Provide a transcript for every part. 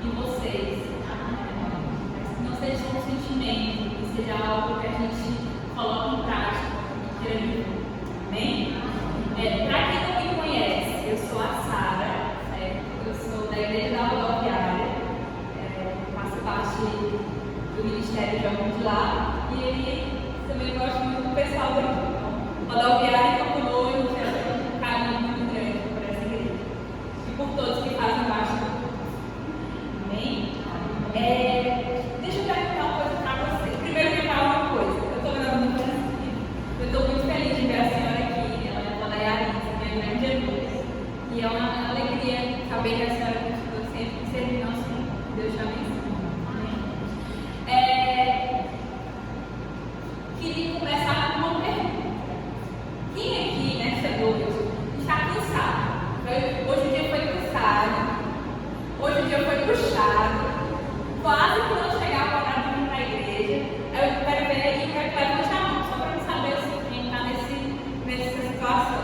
em vocês. Que não seja um sentimento, que seja algo que a gente coloque em prática e queira viver. Amém? Para quem não me conhece, eu sou a Sara, eu sou da Igreja da Rodoviária, faço parte do Ministério de Jovens de lá e também gosto muito do pessoal da Rodoviária e Campo Novo, que é um carinho muito grande por essa igreja e por todos que fazem parte do grupo. Amém? Deixa eu perguntar uma coisa para vocês. Primeiro, eu quero falar uma coisa. Eu estou gravando muito assim. Eu estou muito feliz de ver a senhora aqui. Ela é a Arisa, minha grande amiga. E é uma alegria saber que a senhora continua sempre servindo ao Senhor. Deus te abençoe. Queria começar com uma pergunta. Quem aqui, nessa noite, está cansado? Hoje o dia foi cansado. Hoje o dia foi puxado. Quase que não chegava a hora de vir para a igreja. Eu quero ver aí, quero que levante a mão, só para eu saber quem está nessa situação.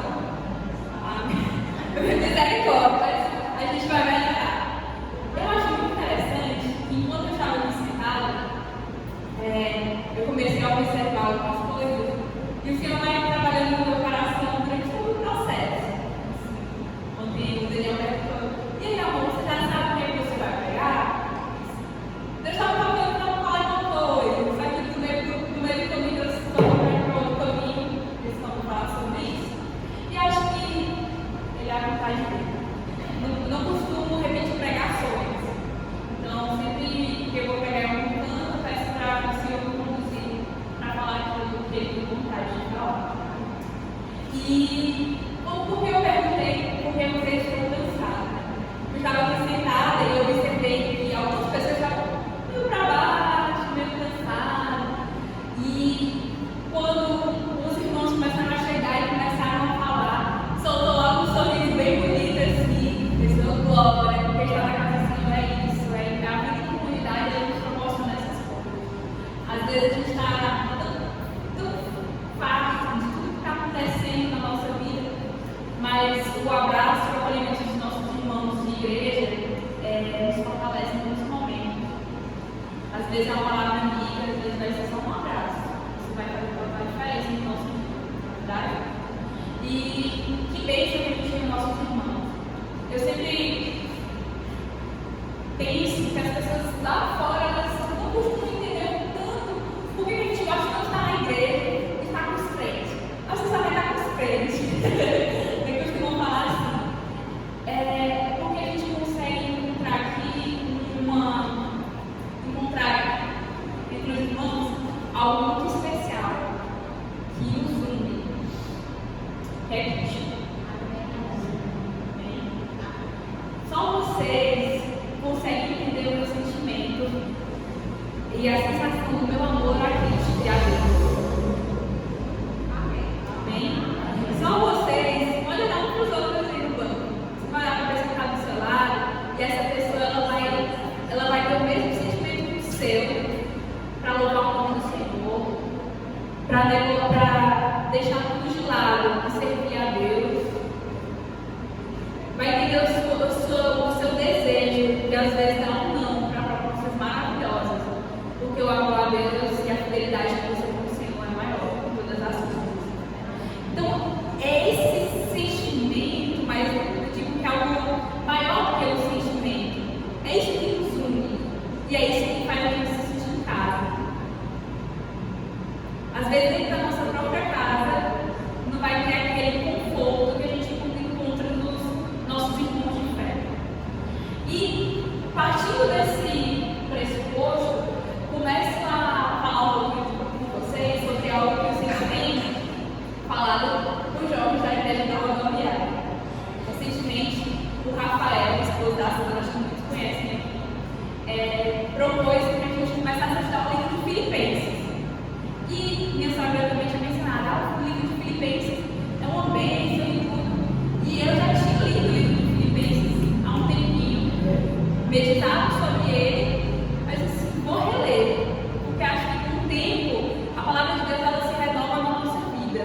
Misericórdia, a gente vai melhorar. Eu acho muito interessante que enquanto eu estava aqui sentada, eu comecei a observar algumas coisas e o Senhor vai trabalhando no meu coração durante todo o processo. Ontem o Daniel perguntou: e aí, amor, você já sabe o que você vai pegar? Deus estava falando para falar de uma coisa, só que no meio do caminho eu estou para outro caminho, eles estão falando sobre isso. E acho que ele é a vontade dele. Não costumo repetir pregações. Então, sempre que eu vou pegar algum canto, eu peço para o Senhor me conduzir para falar aquilo que ele tem vontade de falar. E por que eu perguntei por que você estão cansados? Eu estava aqui sentada e eu observei que algumas pessoas estavam meio para baixo, meio cansadas. E quando os irmãos começaram a chegar e começaram a falar, soltou logo um sorriso bem bonito assim, pensou: glória, porque estar na casa do Senhor é isso, a vida em comunidade a gente proporciona essas coisas. Às vezes a gente está tão farto de tudo que está acontecendo na nossa vida, mas o abraço e o acolhimento dos nossos irmãos de igreja nos fortalece em muitos momentos. Às vezes é uma palavra amiga, às vezes vai ser só um abraço. Isso vai fazer toda a diferença no nosso vida, verdade? E que bênção que a gente tem nos nossos irmãos. Eu sempre penso que as pessoas lá fora, elas não costumam entender tanto por que a gente gosta de estar na igreja e estar com os crentes. Nós precisamos estar com os crentes. Eu costumo falar assim. Porque a gente consegue encontrar aqui entre os irmãos algo muito especial que nos une. É Cristo. Só vocês conseguem entender o meu sentimento e a sensação do meu amor a Cristo e a Deus. Amém? Só vocês podem olhar um para os outros aí no banco. Você vai olhar para a pessoa que está do seu lado e essa pessoa ela vai ter o mesmo sentimento que o seu para louvar o nome do Senhor, para deixar tudo de lado e servir a Deus. Vai entender o seu desejo, que às vezes dá um não para propostas maravilhosas, porque o amor a Deus e a fidelidade que você tem com o Senhor é maior que todas as coisas. Então, é esse sentimento, mas eu digo que é algo maior do que o sentimento. É isso que nos une e é isso que faz a gente se sentir em casa. Às vezes, dentro da nossa própria casa, não vai ter aquele conforto que a gente encontra nos nossos irmãos de fé. E, partindo desse pressuposto, começo a falar um pouquinho com vocês sobre algo que vocês têm falado com os jovens da Igreja da Rodoviária. Recentemente, o Rafael, esposo da Sandra, acho que muitos conhecem aqui, propôs que a gente começasse a estudar o livro de Filipenses. E minha sogra também tinha mencionado: o livro de Filipenses é uma bênção e tudo. E eu já tinha lido o livro de Filipenses há um tempinho, meditado sobre ele, mas assim, vou reler, porque acho que com o tempo a palavra de Deus ela se renova na nossa vida,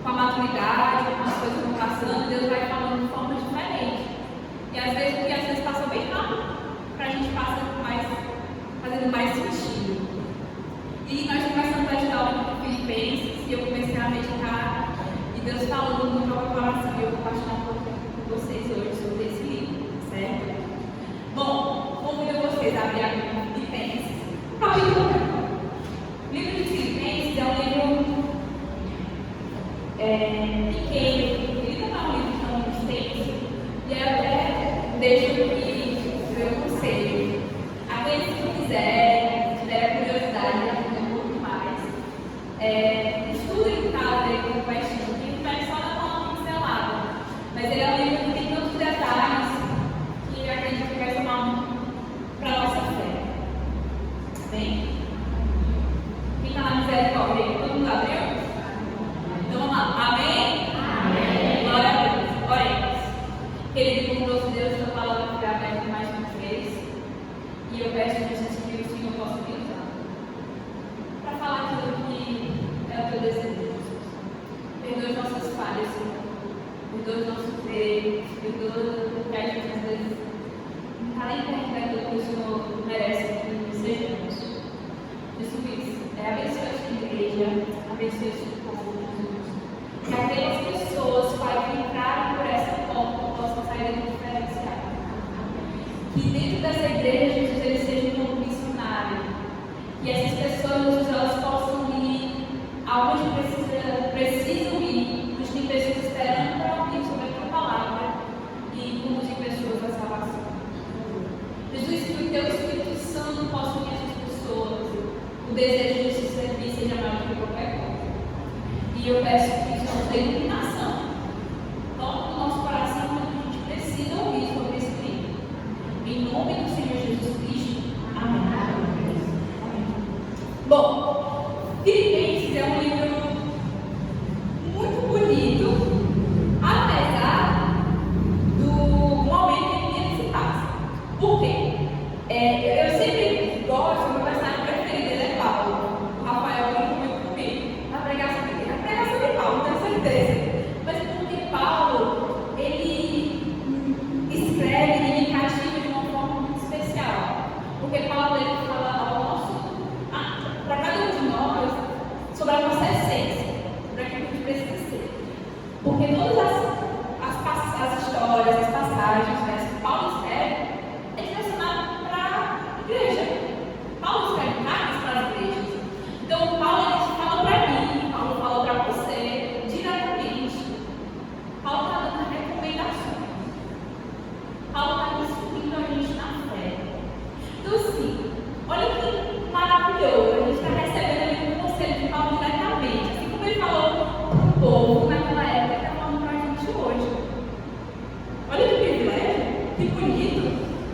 com a maturidade, com as coisas vão passando, Deus vai falando de forma diferente. E às vezes, porque às vezes passa bem rápido, para a gente passar E nós começamos a estudar o livro de Filipenses e eu comecei a meditar e Deus falando no meu coração e eu vou compartilhar um pouquinho com vocês hoje sobre esse livro, certo? Bom, convido vocês a abrir a Bíblia de Filipenses, capítulo 1. O livro de Filipenses é um livro pequeno, ele não é um livro tão extenso e até deixo que eu aconselho aqueles que quiserem, tiverem curiosidade de aprender um pouco mais, estudem em casa ele com paixão, que vai só dar uma pincelada, mas ele é um livro que tem tantos detalhes que acredito que vai somar para a nossa fé. Bem? Quem está na misericórdia aí? Todo mundo abriu? Então vamos lá. Amém? Amém. Glória a Deus. Oremos. Querido e bondoso Deus, tua palavra foi aberta mais uma vez. E eu peço Jesus que o Senhor possa me usar para falar aquilo que é o teu desejo. Perdoa as nossas falhas, Senhor. Perdoa os nossos erros. Perdoa porque a gente às vezes não está nem perto daquilo que o Senhor merece que sejamos. Jesus, abençoa esta igreja, abençoa este povo, Jesus. Que aquelas pessoas, Pai, que entrarem por essa porta possam sair diferenciadas. Que dentro dessa igreja, Jesus, eles sejam como missionários. Que essas pessoas, Jesus, elas possam ir aonde precisam ir. Nos tem pessoas esperando para ouvir sobre a tua palavra e conduzir pessoas à salvação. Jesus, que o teu Espírito Santo possa unir essas pessoas. O desejo de se servir seja maior do que qualquer coisa. E eu peço que isso nos dê iluminação. Toque o nosso coração quando a gente precisa ouvir sobre esse livro. Em nome do Senhor Jesus Cristo. Amém. Bom, Filipenses é um livro muito bonito, apesar do momento em que ele se passa. Por quê? Eu sempre gosto, meu personagem preferido ele é Paulo. O Rafael brinca muito comigo. Vai pregar sobre Paulo, tenho certeza. Mas porque Paulo, ele escreve, ele me cativa de uma forma muito especial. Porque Paulo, ele fala para cada um de nós, sobre a nossa essência, sobre aquilo que a gente precisa ser. Porque todas as histórias, as passagens, né, que Paulo escreve, é direcionado para a igreja. Paulo escreve cartas para as igrejas. Então, Paulo ele fala para mim, Paulo fala para você diretamente. Paulo está dando recomendações. Paulo está instruindo a gente na fé. Então, assim, olha que maravilhoso. A gente está recebendo ali um conselho de Paulo diretamente. Assim como ele falou para o povo naquela época, ele está falando para a gente hoje. Olha que privilégio, que bonito.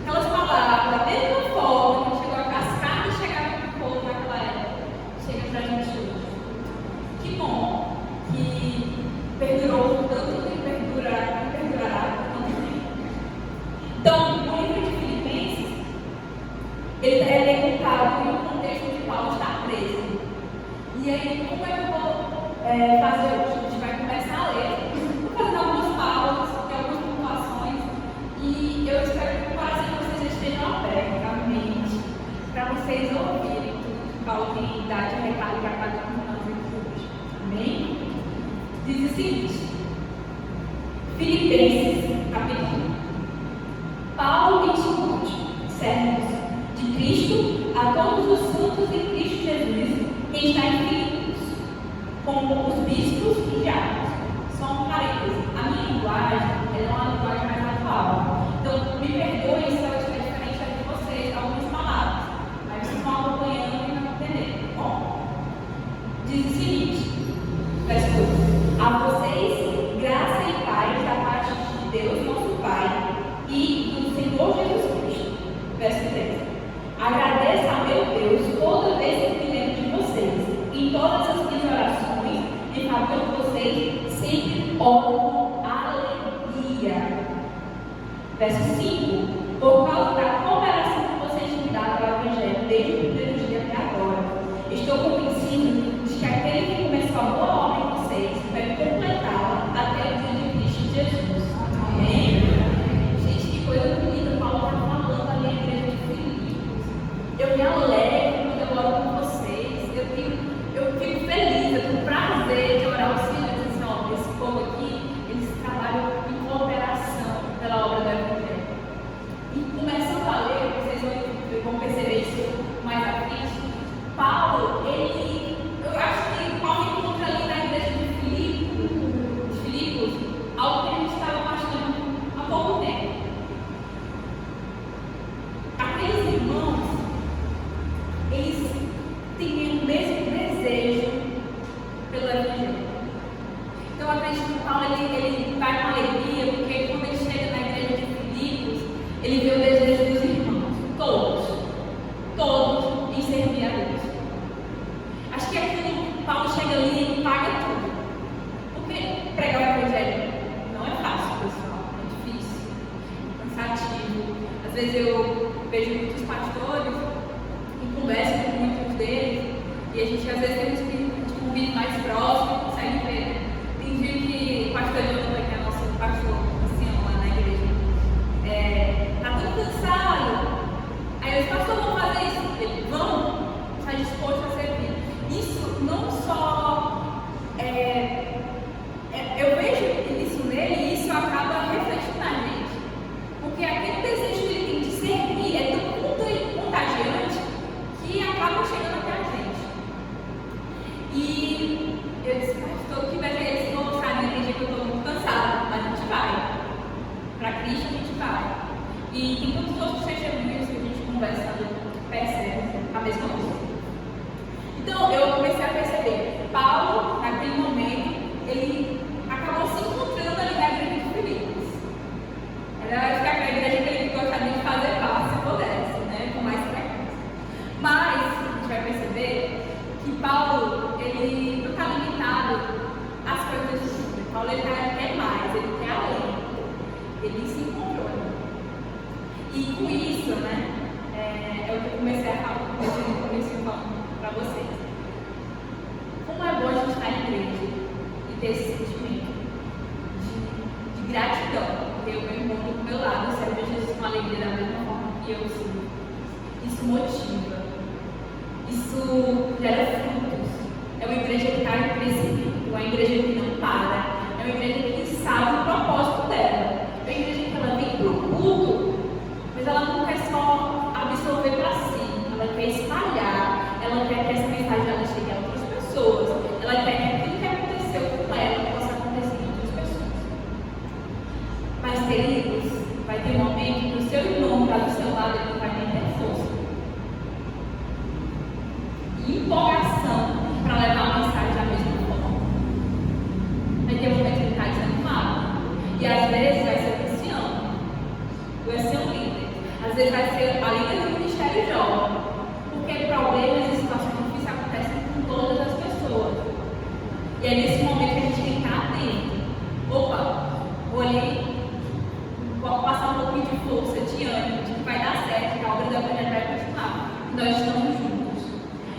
Aquelas palavras, da mesma forma que chegou a cascar e chegaram para o povo naquela época, chega para a gente hoje. Que bom que perdurou tanto que perdurará tanto tempo. Então, o livro de Filipenses, ele é contado em um contexto de Paulo estar preso. E aí, como é que eu vou fazer hoje? A gente vai começar a ler, vou fazer algumas pausas, algumas pontuações, e eu espero que o coração de vocês esteja aberto, a mente, para vocês ouvirem tudo que Paulo tem dado de recado para cada um de nós aqui hoje. Amém? Diz o seguinte: Filipenses, capítulo 1. Paulo e Timóteo, servos de Cristo, a todos os santos em Cristo Jesus, quem está em Filipos, como os bispos e diáconos. Só um parênteses, a minha linguagem é uma linguagem mais atual. Então, me perdoem se ela estiver diferente de vocês, algumas palavras, mas vocês estão acompanhando e estão entendendo, tá bom? Diz o seguinte, verso 2: a vocês, graça e paz da parte de Deus, nosso Pai, e do Senhor Jesus Cristo. Verso 3: agradeço a meu Deus toda vez que me lembro de vocês, em todas as minhas orações, em favor de vocês, sempre oro com alegria. Verso 5: por causa da cooperação que vocês me dão ao Evangelho desde o primeiro dia até agora, estou convencido de que aquele que começou a boa obra em vocês vai completá-la até o dia de Cristo Jesus. Amém? Gente, que coisa bonita, Paulo está falando ali à igreja de Filipos. Eu me alegro quando eu oro com vocês, eu servir a Deus. Acho que aquilo, Paulo chega ali e paga tudo. Porque pregar o Evangelho não é fácil, pessoal, é difícil, é cansativo. Às vezes eu vejo muitos pastores e converso com muitos deles, e a gente às vezes tem um convite mais próximo, consegue ver. Tem dia que o pastor Jonathan, que é nosso pastor ancião lá na igreja, tá tudo cansado. Aí eu disse, pastor, vamos fazer isso? Ele, vamos, está disposto a servir. Isso não só eu vejo isso nele e isso acaba refletindo na gente. Porque aquele desejo que ele tem de servir é tão contagiante que acaba chegando até a gente. E eu disse, pastor, que vai ser esse novo sabe? Tem dia que eu estou muito cansada, mas a gente vai. Para Cristo a gente vai. E tem tantos outros testemunhos que a gente conversa, percebe a mesma coisa. Então eu comecei a perceber, Paulo, naquele momento, ele acabou se encontrando ali na igreja de Filipos. Era a igreja que ele gostaria de fazer parte, se pudesse, né, com mais frequência. Mas a gente vai perceber que Paulo, ele não está limitado às coisas desse mundo. Paulo ele quer mais, ele quer além. Ele se encontrou. E com isso, né, é o que eu comecei a falar, comecei falando para vocês. Como é bom a gente estar em igreja e ter esse sentimento de gratidão, porque o meu irmão do meu lado serve a Jesus com alegria da mesma forma que eu sirvo. Isso motiva, isso gera frutos. É uma igreja que está em crescimento, é uma igreja que não para, é uma igreja que sabe o propósito dela, é uma igreja que ela vem para o culto, mas ela não quer só absorver para si, ela quer espalhar, ela quer que essa mensagem ela chegue a outras pessoas, ela quer que aquilo que aconteceu com ela possa acontecer em outras pessoas. Mas, queridos, vai ter um momento que o seu irmão que está do seu lado, ele não vai nem ter força e empolgação para levar a mensagem da mesma forma. Vai ter um momento que ele está desanimado. E às vezes vai ser o ancião, vai ser um líder, às vezes vai ser a líder do ministério jovem, porque problemas e situações difíceis acontecem com todas as pessoas. E é nesse momento que a gente tem que estar atento. Opa, olhei, vou passar um pouquinho de força, de ânimo, de que vai dar certo, que a obra da Evangelho vai continuar. Nós estamos juntos.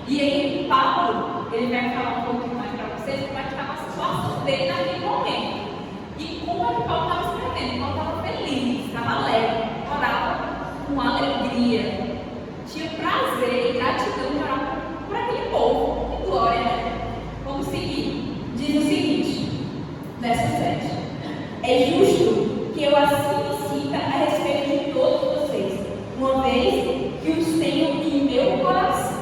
E aí, Paulo, ele vai falar um pouquinho mais para vocês como é que estava a situação dele naquele momento. E como é que Paulo estava escrevendo? Paulo estava feliz, estava leve, orava com alegria, tinha prazer e gratidão de orar por aquele povo. Que glória, né? Vamos seguir. Diz o seguinte, verso 7. É justo que eu assim me sinta a respeito de todos vocês, uma vez que os tenho em meu coração.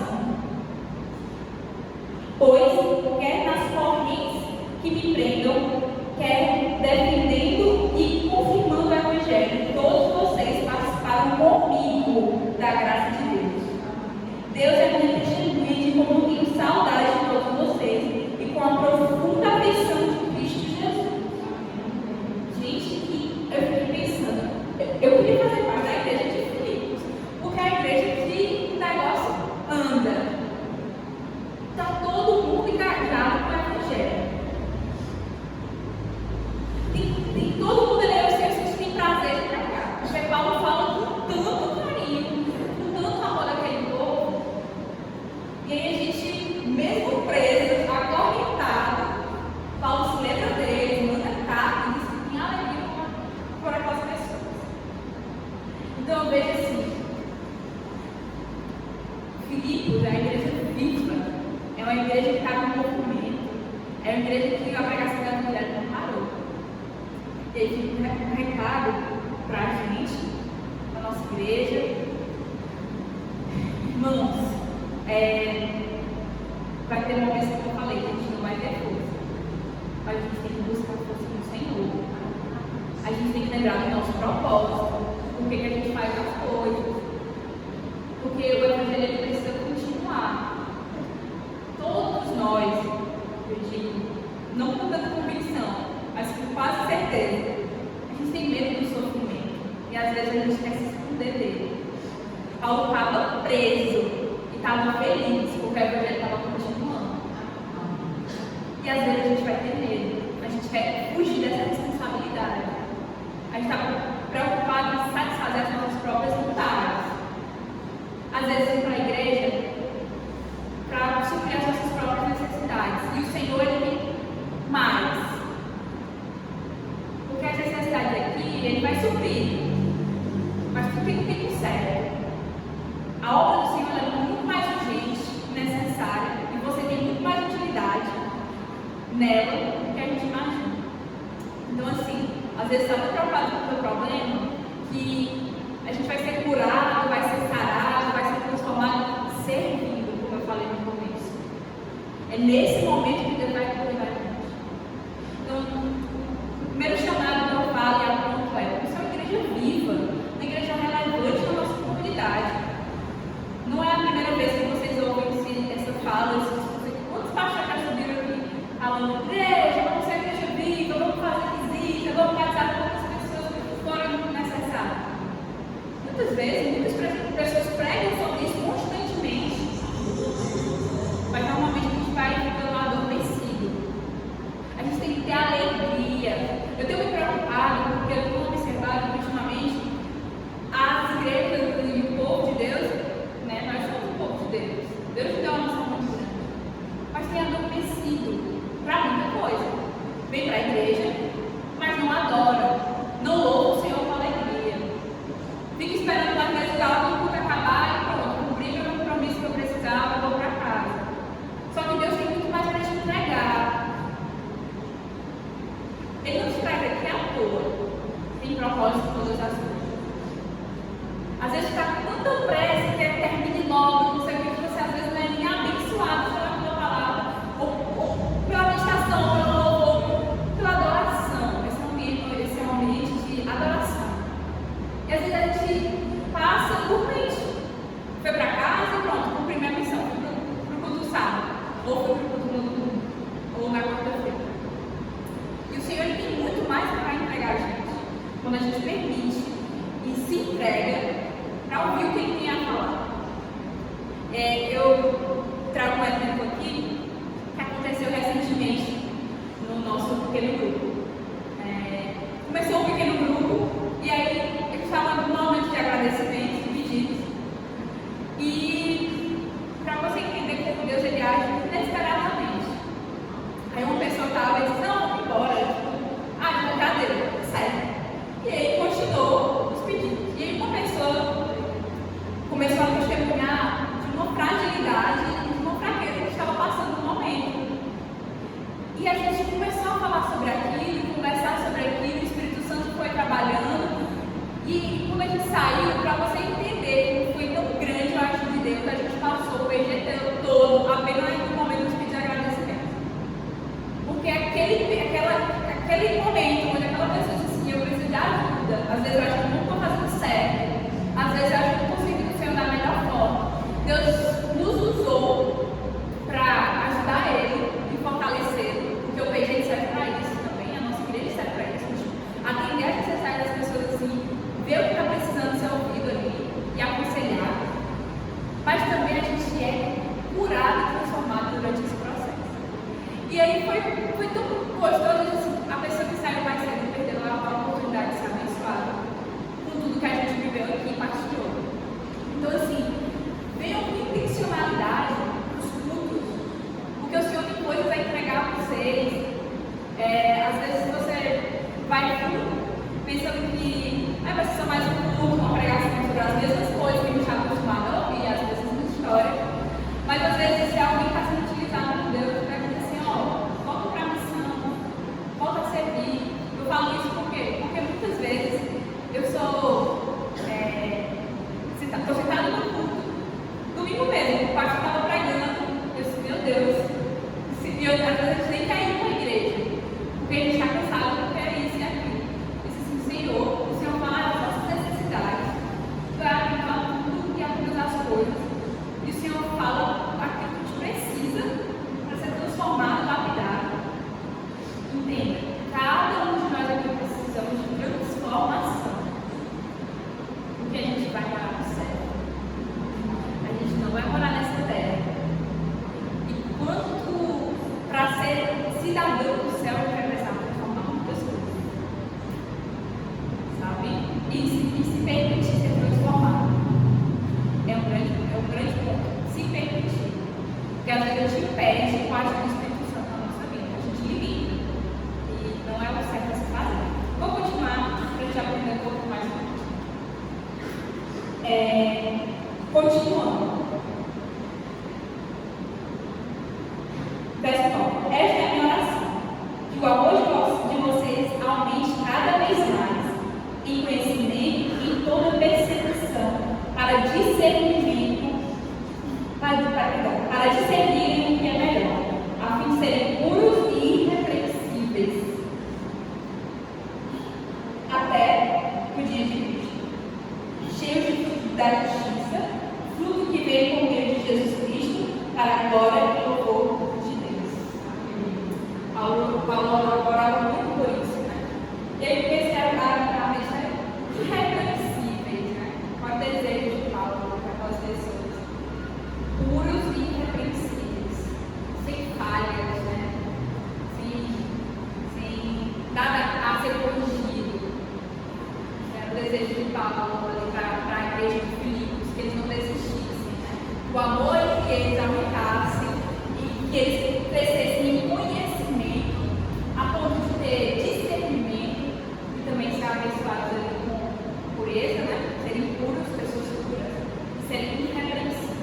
Pois, quer nas correntes que me prendam, quer defendendo e confirmando o Evangelho, todos vocês participaram comigo da graça de Deus. Deus é minha testemunha de como tenho saudade de todos vocês e com a profunda afeição de Cristo Jesus. Gente, que eu fiquei pensando, eu queria fazer parte da igreja de Filipos, porque é a igreja que o negócio anda. Está todo mundo engajado com o Evangelho. Tem todo mundo ali, eu sei que vocês têm prazer de pregar. Porque Paulo fala com tanto carinho, com tanto amor daquele povo. E aí a gente, mesmo preso, acorrentado, Paulo se lembra deles, manda carta e diz que tem alegria por aquelas pessoas. Então eu vejo assim, Filipos é a igreja viva, é uma igreja que está no movimento, é uma igreja que a pregação da mulher não parou. E aí fica um recado para a gente, para a nossa igreja. Irmãos, vai ter momentos que eu falei que a gente não vai ter força, mas a gente tem que buscar a força no Senhor. A gente tem que lembrar do nosso propósito, por que a gente faz as coisas, porque o Evangelho ele precisa continuar. Todos nós, eu digo, não com tanta convicção, mas com quase certeza, a gente tem medo do sofrimento e às vezes a gente quer se esconder dele. Paulo estava preso e estava feliz porque o evangelho estava continuando. E às vezes a gente vai ter medo, a gente quer fugir dessa responsabilidade. A gente está preocupado em satisfazer as nossas próprias vontades. Às vezes ir para a igreja para suprir as nossas próprias necessidades. E o Senhor, Ele tem mais. Porque as necessidades aqui, Ele vai suprir. Mas tudo tem tempo certo. A obra do Senhor é muito mais urgente, necessária, e você tem muito mais utilidade nela do que a gente imagina. Então, assim, às vezes está tão preocupado com o teu problema que a gente vai ser curado, vai ser sarado, vai ser transformado servindo, como eu falei no começo. É nesse momento que Deus vai cuidar de nós. Então, o primeiro chamado que eu falo e aponto é: isso é uma igreja viva, uma igreja relevante na nossa comunidade. Não é a primeira vez que vocês ouvem essa fala, quantos pastores já subiram aqui falando: igreja, vamos ser igreja viva, vamos fazer visita, vamos batizar todas as pessoas que forem necessárias. Muitas vezes, muitas pessoas pregam sobre isso constantemente, mas normalmente a gente vai ficando adormecido. A gente tem que ter alegria. Eu tenho me preocupado porque eu tenho observado que ultimamente as igrejas e o povo de Deus, né, nós somos o povo de Deus. Deus nos deu uma missão muito grande, mas tem adormecido para muita coisa. Vem para a igreja, mas não adora, não louva o Senhor com alegria. Fica esperando o resultado do culto acabar e pronto, cumpri o meu compromisso que eu precisava, vou para casa. Só que Deus tem muito mais para te entregar. Ele não te traz aqui à toa, tem propósito em todas as coisas. Às vezes está com tanta pressa que termine logo, não sei o que, você às vezes não é nem abençoado pela tua palavra, ou pela meditação, pelo louvor, pela adoração. Esse é um ambiente de adoração. E às vezes a gente passa por mente. Foi para casa e pronto, cumpri minha missão, fui para o culto do sábado, ou fui para o culto do domingo, ou na quarta-feira. E o Senhor tem muito mais para entregar a gente, quando a gente permite e se entrega para ouvir o que Ele tem a falar. Eu trago um exemplo aqui que aconteceu recentemente no nosso pequeno grupo. Começou um pequeno grupo e aí eu estava num momento de agradecimento, de pedidos. E para você entender como Deus ele age inesperadamente. Aí uma pessoa estava e disse: não, vamos embora. Cadê? Certo. E aí continuou os pedidos. E aí uma pessoa começou a testemunhar de uma fragilidade e de uma fraqueza que estava passando no momento. E a gente começou a falar sobre aquilo, conversar sobre aquilo, o Espírito Santo foi trabalhando. E quando a gente saiu, para você entender como foi tão grande o agir de Deus, a gente passou o PG todo apenas no momento de pedir agradecimento. Porque aquele momento onde aquela pessoa disse assim: eu preciso de ajuda, às vezes eu acho que não estou fazendo certo, às vezes eu acho que não consigo o Senhor da melhor forma. Deus nos usou para ajudar Ele e fortalecê-lo, porque o PG serve para isso também, a nossa igreja serve para isso, atender as necessidades das pessoas assim, ver o que está precisando ser ouvido ali e aconselhar. Mas também a gente é curado e transformado durante esse processo. E aí foi tão gostoso, assim, a pessoa que saiu mais cedo perdeu a oportunidade de ser abençoada com tudo que a gente viveu aqui e partilhou. Então, assim, venham com intencionalidade nos cultos, porque o Senhor tem coisas a entregar a vocês. Às vezes você vai pensando que vai ser só mais um culto, uma pregação sobre as mesmas coisas que a gente está acostumado a ouvir, às vezes uma história. Mas às vezes se alguém está sendo utilizado por Deus, vai dizer assim: volta para a missão, mexe com a ação do Espírito Santo na nossa vida. A gente limita. E não é o certo a se fazer. Vou continuar para a gente aprender um pouco mais. Continuando. Verso 9. Esta é a minha oração. Que o amor de vocês aumente cada vez mais em conhecimento e em toda percepção, para discernirem o que é melhor, a fim de serem puros e irrepreensíveis até o dia de Cristo, cheios de fruto da justiça, fruto que vem por meio de Jesus Cristo, para a glória e louvor de Deus. Paulo orava muito por isso, né? E aí comecei a pensar irrepreensíveis, né? Qual é o desejo de Paulo para aquelas pessoas? Puros e irrepreensíveis, sem falhas, né? Sem nada a ser corrigido. Era o desejo de Paulo para a igreja de Filipos, que eles não desistissem, né? O amor que eles aumentassem e que eles crescessem em conhecimento, a ponto de ter discernimento e também ser abençoados ali com pureza, né? Serem puros, pessoas puras, e serem irrepreensíveis.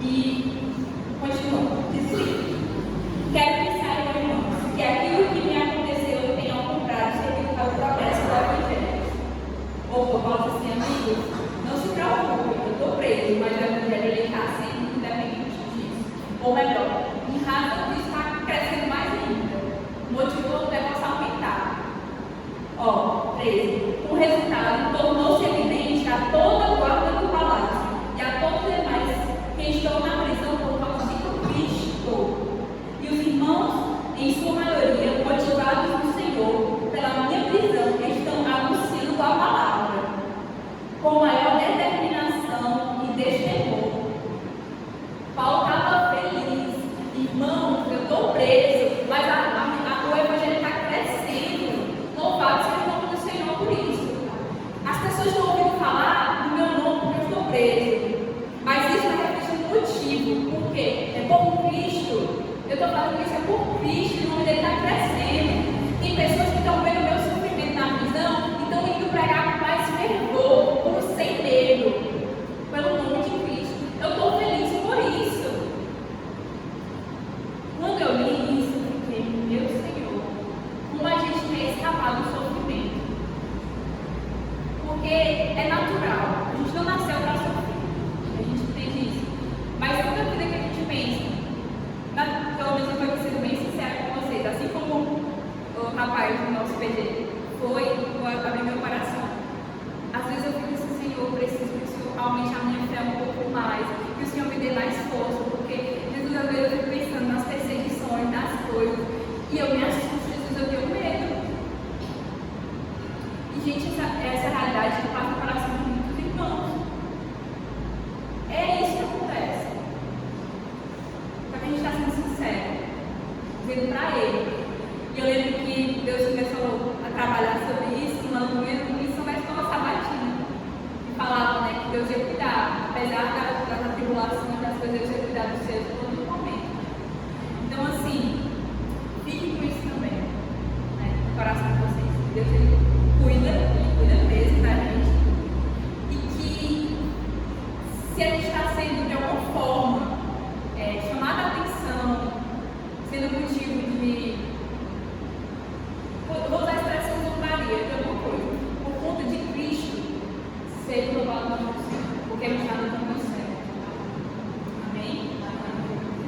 E continuando, diz assim: quero que saibam, irmãos, que aquilo que me aconteceu eu tenho ao contrário servido para o progresso do Evangelho. Ou Paulo assim, amigos, não se preocupem, eu estou preso, mas o Evangelho está sempre independente disso. Ou melhor, em razão disso está crescendo mais ainda. O motivo do negócio aumentar. Preso. O resultado tornou-se evidente a toda a guarda do palácio e a todos os demais que estão na prisão por causa de Cristo. E os irmãos, em sua maioria, motivados no Senhor pela minha prisão, estão anunciando a palavra com maior determinação e destemor. Paulo estava feliz. Irmãos, eu estou preso, mas o Evangelho está crescendo. Louvado seja o nome do Senhor por isso. As pessoas estão ouvindo falar do meu nome porque eu estou preso. Mas isso é refletindo motivo. Por quê? É por Cristo. Eu estou falando isso, é por Cristo. O nome dele está crescendo. Tem pessoas que estão vendo o meu sofrimento na prisão e estão indo pregar com mais fervor, como sem medo, pelo nome de Cristo. Eu estou feliz por isso. Quando eu li isso, eu fiquei, meu Senhor, como a gente tem escapado do sofrimento. Porque é natural. A gente não nasceu para sofrer. A gente entende isso. Mas toda vida que a gente pensa, pelo menos eu estou sendo bem sincera com vocês, assim como o rapaz do nosso PG foi, eu abri meu coração. Às vezes eu fico assim, Senhor, preciso que o Senhor aumente a minha fé um pouco mais, que o Senhor me dê mais força, porque Jesus, às vezes eu fico pensando nas perseguições, nas coisas, e eu me assusto, Jesus, eu tenho medo. E, gente, essa realidade que passa no coração de muitos irmãos. É isso que acontece. Só que a gente está sendo sincero, dizendo para Ele. E eu lembro que Deus começou a trabalhar sobre isso, e mandou isso na escola sabatina. E falava, né, que Deus ia cuidar, apesar da tribulação, das coisas, Deus ia cuidar dos seus em todo momento. Então, assim, fiquem com isso também, né, no coração de vocês. Deus, Ele cuida mesmo da gente. E que, se a gente está sendo, de alguma forma, chamada a atenção, sendo motivo de, vou usar a expressão zombaria de alguma coisa, por conta de Cristo, seja louvado no nosso Senhor, porque a gente está no caminho certo. Amém?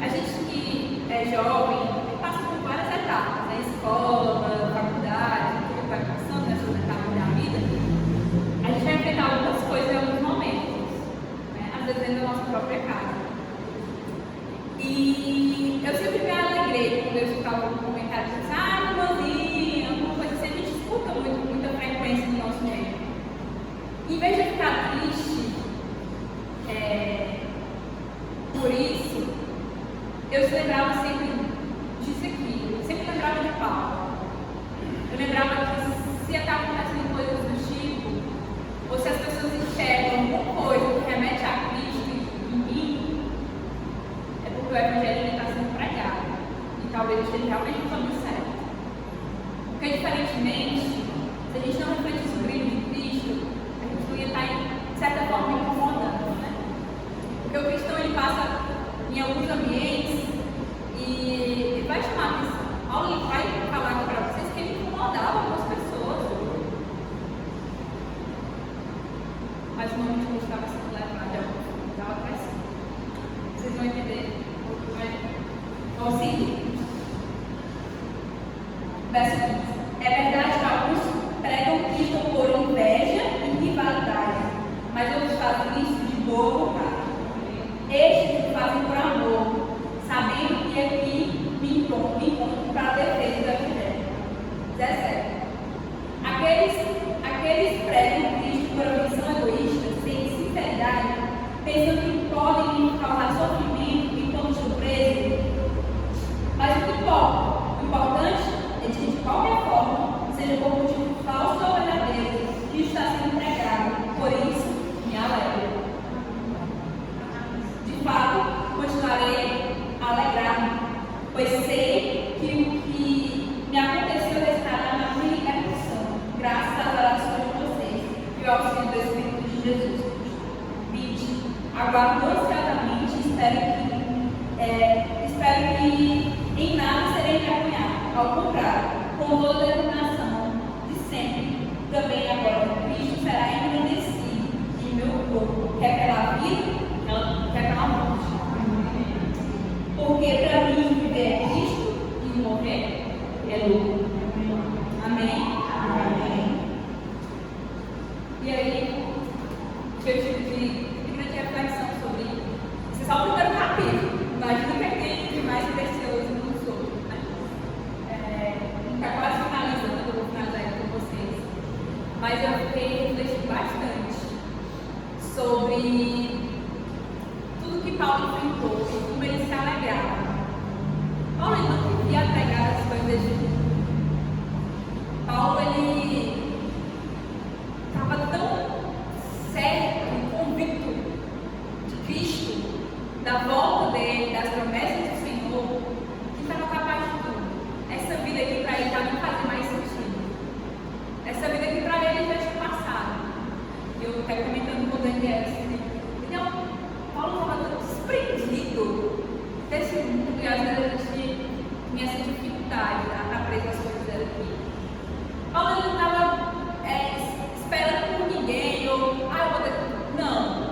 A gente que é jovem, passa por várias etapas, né? Escola, faculdade, tudo vai passando nessas etapas da vida. A gente vai enfrentar algumas coisas em alguns momentos, né? Às vezes dentro da nossa própria casa. E eu sempre me alegrei quando eu escutava um comentário assim, irmãzinha, alguma coisa assim, a gente escuta muito, muita frequência no nosso meio. Em vez de ficar triste por isso, eu lembrava sempre disso aqui, eu sempre lembrava de Paulo. Eu lembrava que se está acontecendo coisas do tipo, ou se as pessoas enxergam alguma coisa que remete a Cristo em mim, é Porque o cristão ele passa em alguns ambientes e vai chamar a atenção. Paulo ele vai falar aqui para vocês que ele incomodava algumas pessoas. Mas o nome de estava sendo levado de alguma forma, estava crescendo. Vocês vão entender? Vamos seguir. Verso 15. É verdade que alguns pregam Cristo por inveja e rivalidade, mas outros fazem isso de boa vontade. Estes fazem por amor, sabendo que aqui me encontro para a defesa do Evangelho. 17. Aqueles pregam Cristo por ambição egoísta, sem sinceridade, pensando que podem me causar sofrimento enquanto estou preso. Mas o que importa? O importante é que, de qualquer forma, seja por motivo falso ou verdadeiro, que está sendo pregado. Por isso, me alegro. De fato, continuarei a alegrar-me, pois sei que o que me aconteceu estará na minha libertação, graças às orações de vocês e ao auxílio do Espírito de Jesus. 20. Aguardo ansiosamente, espero que em nada serei envergonhado. Ao contrário, com toda a determinação de sempre, também agora, Cristo será engrandecido em meu corpo, quer pela vida, quer pela morte. Porque para mim viver é Cristo e morrer é lucro. Amém? Amém. E aí, eu tive de grande reflexão sobre isso. Esse é só o primeiro capítulo. Imagina o que tem de mais precioso no sobre, né? Está quase finalizando, eu vou finalizar aí com vocês. Mas eu fiquei refletindo bastante sobre tudo que Paulo enfrentou e como ele se alegrava. Paulo ele não queria pegar as coisas de Deus. Paulo ele estava tão certo e convicto de Cristo, da volta dele, das promessas do Senhor, que estava capaz de tudo. Essa vida aqui para ele já não fazia mais sentido. Essa vida aqui para ele já tinha passado. Eu estava comentando com o Daniel assim. Então, Paulo estava tão desprendido desse mundo e às vezes a gente tinha essa dificuldade na presa as coisas aqui. Paulo não estava esperando por ninguém ou eu vou ter... Não.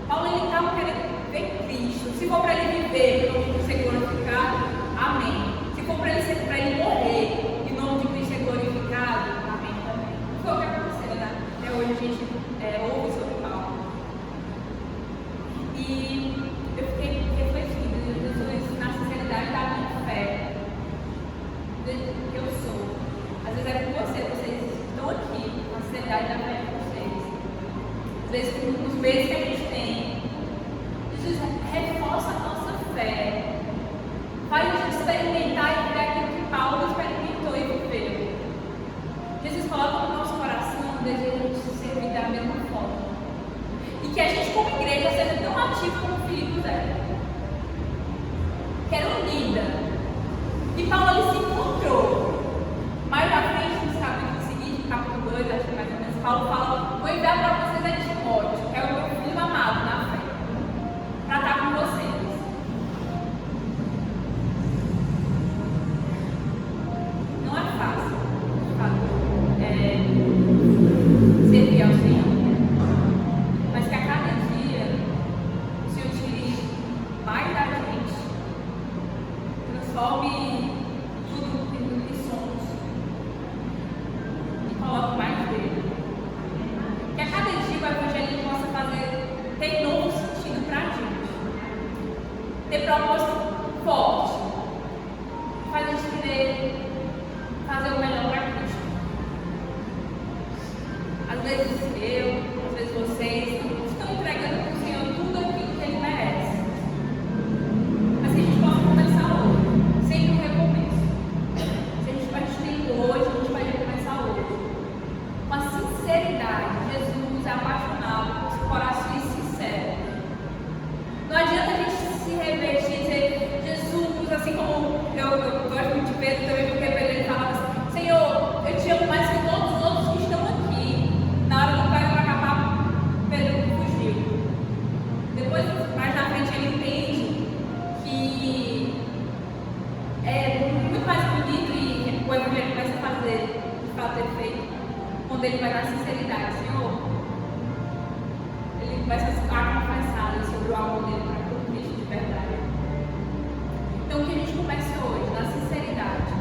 Paulo ele estava querendo ver Cristo. Se for para ele viver em nome de ser glorificado, amém. Se for para ele morrer em nome de Cristo ser glorificado, amém também. Foi o que aconteceu, né? Até hoje a gente ouve sobre Paulo. E eu fiquei refletindo, Jesus, na sinceridade da minha fé, que eu sou. Às vezes é com vocês estão aqui, na sinceridade da fé de vocês. Às vezes, com os meios que a gente tem, Jesus reforça a nossa fé, faz a gente experimentar e ver aquilo que Paulo experimentou e viveu. Jesus coloca no nosso coração o desejo de se servir da mesma forma. E que a gente, como igreja, seja tão ativo como o Filipe é. Que era unida. E Paulo ele se encontrou. Mais à frente, no capítulo seguinte, no capítulo 2, acho que mais ou menos, Paulo fala: vou enviar para vocês a Timóteo, que é o meu filho amado na fé, para estar com vocês. Não é fácil, de fato, servir ao Senhor. Mas que a cada dia o Senhor tire mais da gente, transforme tudo em que somos e coloque mais dele. Que a cada dia o Evangelho possa ter novo sentido para a gente, ter propósito forte, faz a gente querer fazer o melhor para Cristo. Às vezes eu, às vezes vocês estão entregando para o Senhor tudo aquilo que Ele merece. Mas que a gente possa começar hoje, sempre um recomeço. Se a gente tem hoje, a gente vai recomeçar hoje. Com a sinceridade, Jesus é apaixonado por corações sinceros. Não adianta a gente se revestir e dizer, Jesus, assim como eu gosto muito de Pedro, também porque Pedro ele falava assim: Senhor, eu te amo mais que todos os outros que estão aqui. Na hora do pai para acabar, Pedro fugiu. Depois, mais fato é feito, quando ele vai na sinceridade, Senhor, ele vai se confessar sobre o amor dele para com Cristo de verdade. Então, que a gente comece hoje, na sinceridade.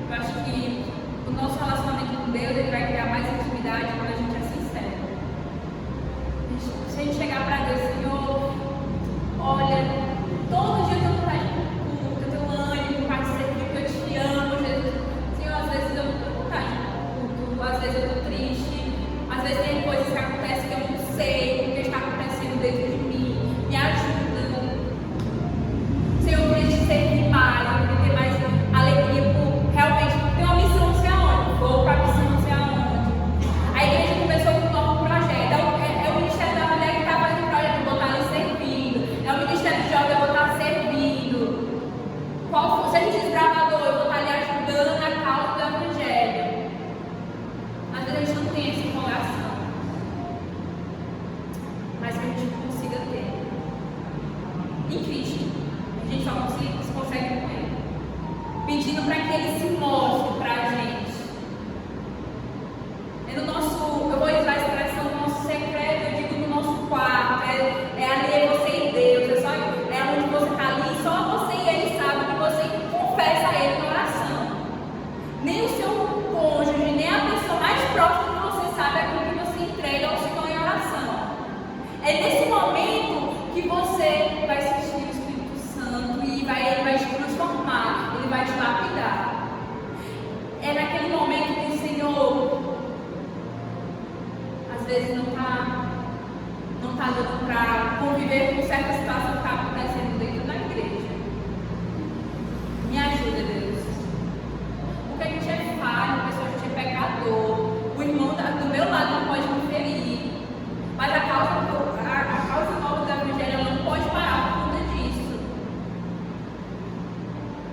Eu acho que o nosso relacionamento com Deus, ele vai criar mais intimidade quando a gente é sincero. Se a gente chegar para Deus, Senhor, olha, todo dia eu tenho vontade de culto, eu tenho ânimo para te servir, porque eu te amo, Jesus. Senhor, às vezes eu não tenho vontade de culto, às vezes eu estou triste, às vezes tem coisas que acontecem que eu não sei o que está acontecendo dentro de mim. Me ajuda. Senhor, eu queria te servir mais, eu queria ter mais alegria por realmente ter uma missão, não sei aonde, vou para a missão, não sei aonde. A igreja começou com um novo projeto, é o Ministério da Mulher que está fazendo o projeto, eu vou estar ali servindo, é o Ministério de Jovem, eu vou estar servindo. Se a gente desbravador, eu vou estar ali ajudando na causa do Evangelho. Às vezes a gente não tem essa empolgação, mas que a gente consiga ter em Cristo. A gente só consegue com Ele, pedindo para que Ele se mostre para a gente. É no nosso, eu vou usar a expressão do nosso secreto, eu digo no nosso quarto, é ali é você e Deus, é onde você está ali, só você e Ele sabem que você confessa a Ele na oração. Nem o seu cônjuge, nem a pessoa mais próxima de você sabe aquilo que você entrega ao Senhor em oração. É nesse momento que você vai sentir o Espírito Santo e Ele vai te transformar, Ele vai te lapidar. É naquele momento que o Senhor, às vezes, não está dando para conviver com certa situação que está acontecendo dentro da igreja. Me ajuda, Deus. Porque a gente é falho, a pessoa, a gente é pecador. O irmão do meu lado não pode me ferir. Mas a causa nova do Evangelho ela não pode parar por conta disso.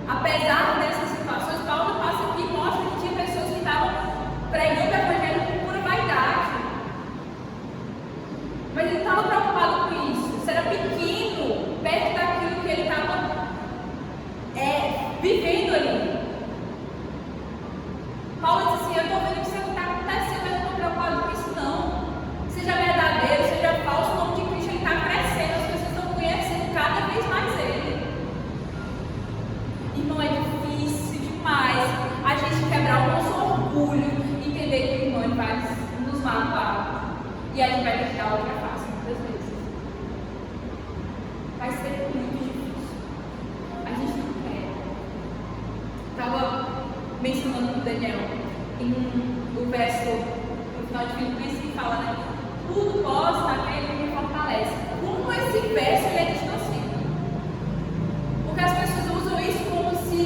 Apesar dessas situações, Paulo passa aqui e mostra que tinha pessoas que estavam pregando o Evangelho com pura vaidade. Mas ele estava preocupado com isso. Isso era pequeno, perto daquilo que ele estava vivendo ali. Paulo disse assim, eu estou vendo que isso está acontecendo, mas eu não estou preocupado com isso não. Seja verdadeiro, seja falso, o nome de Cristo ele está crescendo, as pessoas estão conhecendo cada vez mais Ele. Irmão, é difícil demais a gente quebrar o nosso orgulho e entender que o irmão ele vai nos matar. E a gente vai ter que dar outra face muitas vezes. Vai ser muito difícil. A gente não quer. Estava mencionando com o Daniel o verso no final de Filipenses que fala, né? Tudo posso naquele que me fortalece. Como esse verso ele é distorcido? Porque as pessoas usam isso como se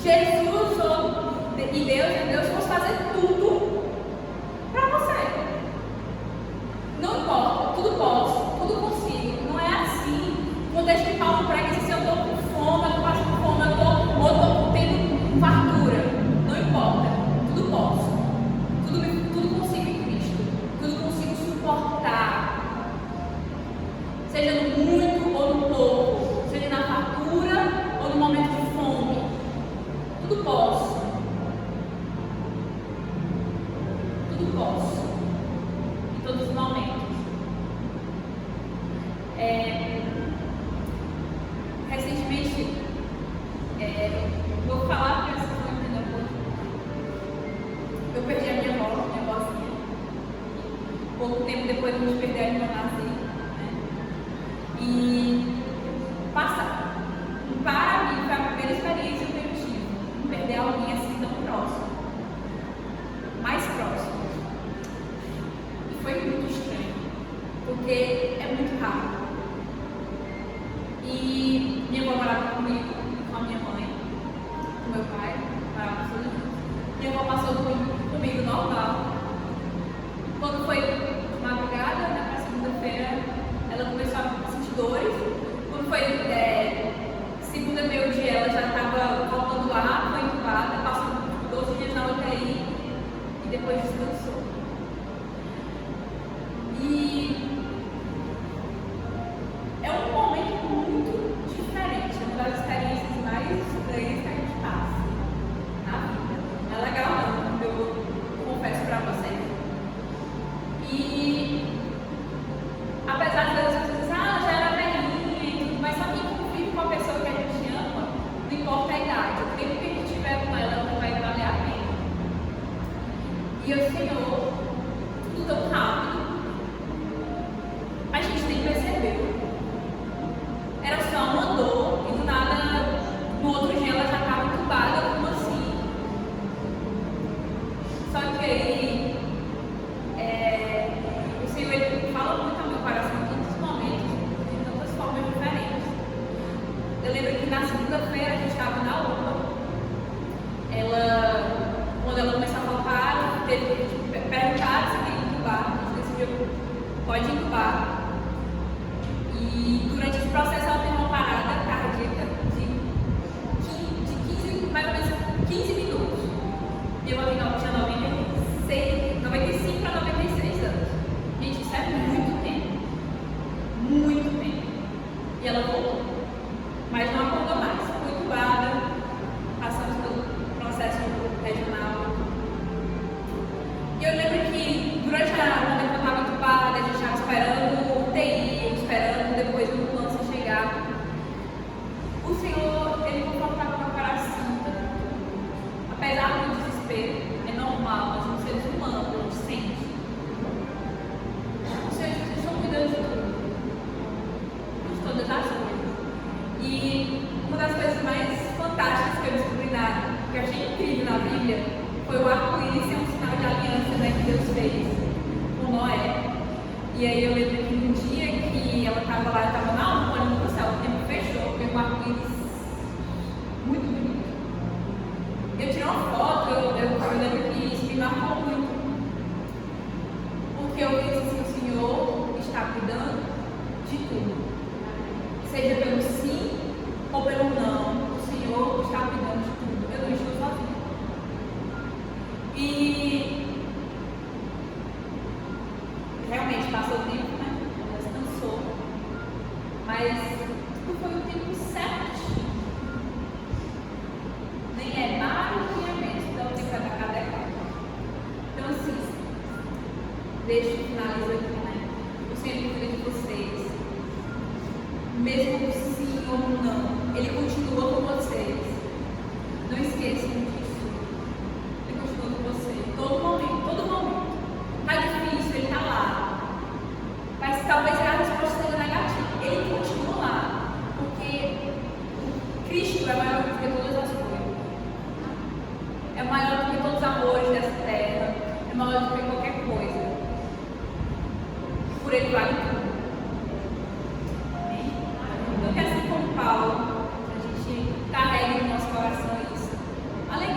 Jesus e Deus fosse fazer tudo para você. Não importa, tudo posso, tudo consigo. Não é assim. O contexto que Paulo prega diz assim, eu estou com fome, eu estou passando fome, eu estou tendo fartura. Não importa, tudo posso. Tudo consigo em Cristo. Tudo consigo suportar. Seja no muito ou no pouco. Seja na fartura ou no momento de fome. Tudo posso. Tudo posso. Em todos os momentos. Recentemente, vou falar para vocês não entenderem um pouco. Eu perdi a minha avózinha. Pouco tempo depois a gente perdeu a irmã Nazi, né? E para mim, foi a primeira experiência que eu tive em perder alguém assim tão próximo. Mais próximo. E foi muito estranho, porque é muito rápido. E minha avó morava comigo, com a minha mãe, com meu pai, morava todos juntos. Minha avó passou comigo normal. Quando foi madrugada, né, para segunda-feira, E ela voltou. Mas não acordou mais. Fui entubada, passamos pelo processo regional. E eu lembro que durante a quando eu estava entubada, a gente estava esperando o UTI, esperando depois a ambulância chegar. O Senhor, Ele confortava com meu coração. Apesar do desespero, é normal, nós somos seres humanos, a gente sente. O Senhor Jesus está cuidando de tudo, de todas as coisas. E uma das coisas mais fantásticas que eu descobri que eu achei incrível na Bíblia foi o arco-íris ser um sinal de aliança, né, que Deus fez com Noé. E aí eu lembro que um dia que ela estava lá, estava na olhando para o céu, o tempo fechou, veio um arco-íris muito bonito. Eu tirei uma foto, eu lembro que isso me marcou muito. Porque eu disse assim, o Senhor está cuidando de tudo. Seja pelo sim ou pelo não, o Senhor está cuidando de tudo. Eu não estou sozinha. E realmente passou o tempo, né? Ela descansou. Mas tudo foi o tempo certinho. Nem é mais, nem é menos. Então tem que dar cada etapa. Então assim, deixa eu finalizar aqui, né? O Senhor cuida de vocês. Mesmo sim ou não, Ele continua com vocês. Não esqueçam disso. Ele continua com vocês. Todo momento, todo momento. Tá difícil, Ele está lá. Mas talvez a resposta seja negativa. Ele continua lá. Porque Cristo é maior do que todas as coisas. É maior do que todos os amores dessa terra. É maior do que qualquer coisa. Por Ele vale tudo. Então que assim como Paulo, a gente carrega no nosso coração isso. Alegria.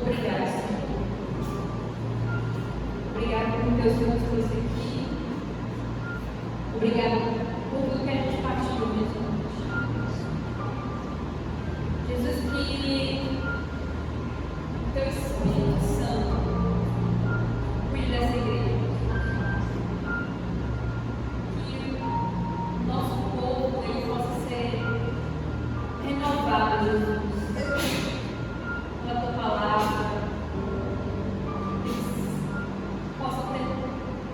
Obrigada, Senhor. Obrigada por Deus que nos trouxe aqui. Obrigada por tudo que a gente partilhou, Jesus. Jesus, que Teu Espírito Santo cuide dessa igreja. Que o nosso povo ele possa ser renovado, Jesus. Pela Tua palavra. Possa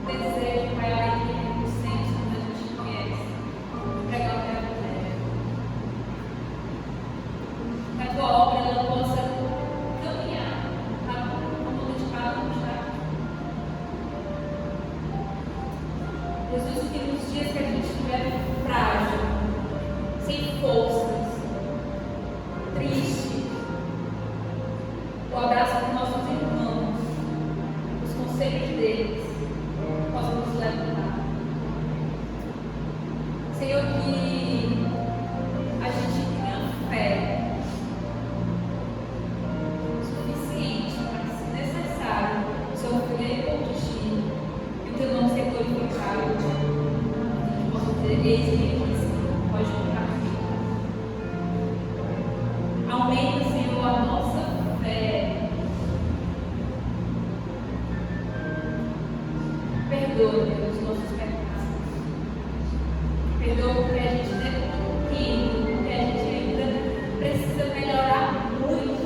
ter desejo maior em Ele, sempre quando a gente conhece, pregar o Teu Evangelho. Que a Tua obra ela possa caminhar, como dedicado a estar. Jesus, que nos dias que a gente estiver frágil, sem forças, triste, o abraço dos nossos irmãos, os conselhos deles possam nos levantar. Senhor, que a gente tenha fé suficiente para, se necessário, sofrer por ti e o Teu nome ser glorificado. A gente possa dizer: eis-me aqui, pode contar comigo. Aumenta, Senhor, a nossa fé. Perdoa, Deus, os nossos pecados. Perdoa porque a gente não é pequeno, porque a gente ainda precisa melhorar muito.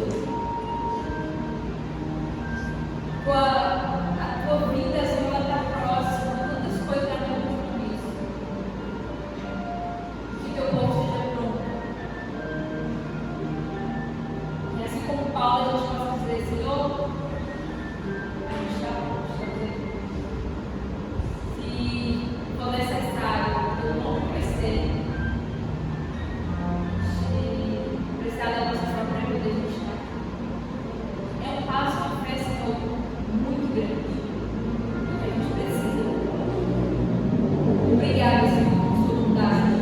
A Tua vida, Senhor, ela está próxima, tantas coisas já estão com isso. Que Teu povo esteja pronto. E assim como Paulo, a gente possa dizer: Senhor, a gente está pronto. Se for necessário, Teu nome crescer, se precisar da nossa própria vida, a gente está. É um passo de fé, Senhor, muito grande. Que a gente precisa. Obrigada, Senhor, por Sua bondade,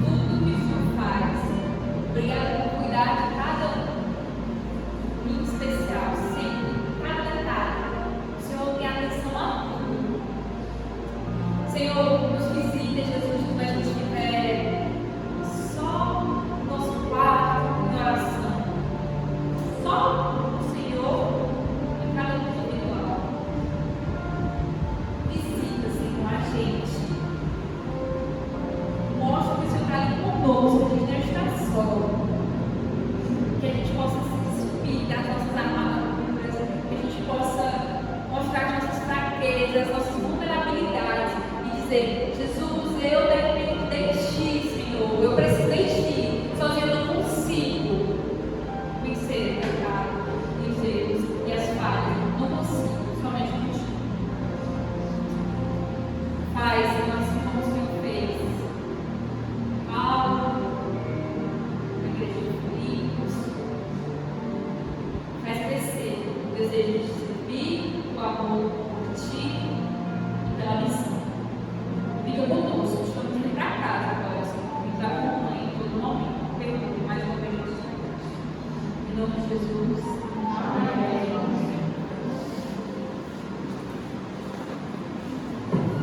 por tudo que o Senhor faz. Obrigada por cuidar de cada um, em especial, sempre, cada detalhe. O Senhor tem atenção a tudo. Senhor, nos visita, Jesus, quando a gente estiver só no nosso quarto, em oração. Só o Senhor em cada um individual. Visita, Senhor, a gente. Mostra que o Senhor está ali conosco, que a gente não está só. Que a gente possa se despir das nossas armaduras, que a gente possa mostrar as nossas fraquezas, as nossas vulnerabilidades e dizer: Jesus, eu dependo de Ti, Senhor, eu preciso de Ti, sozinho eu não consigo vencer o pecado, os erros e as falhas, não consigo, somente contigo. Pai, Senhor, assim como o Senhor fez, Paulo, na igreja de Filipos, faz crescer o desejo de servir, o amor por Ti e pela missão. Fica conosco, estamos indo para casa agora, Senhor, e nos acompanha em todo momento. Perdoa mais uma vez, em nome de Jesus.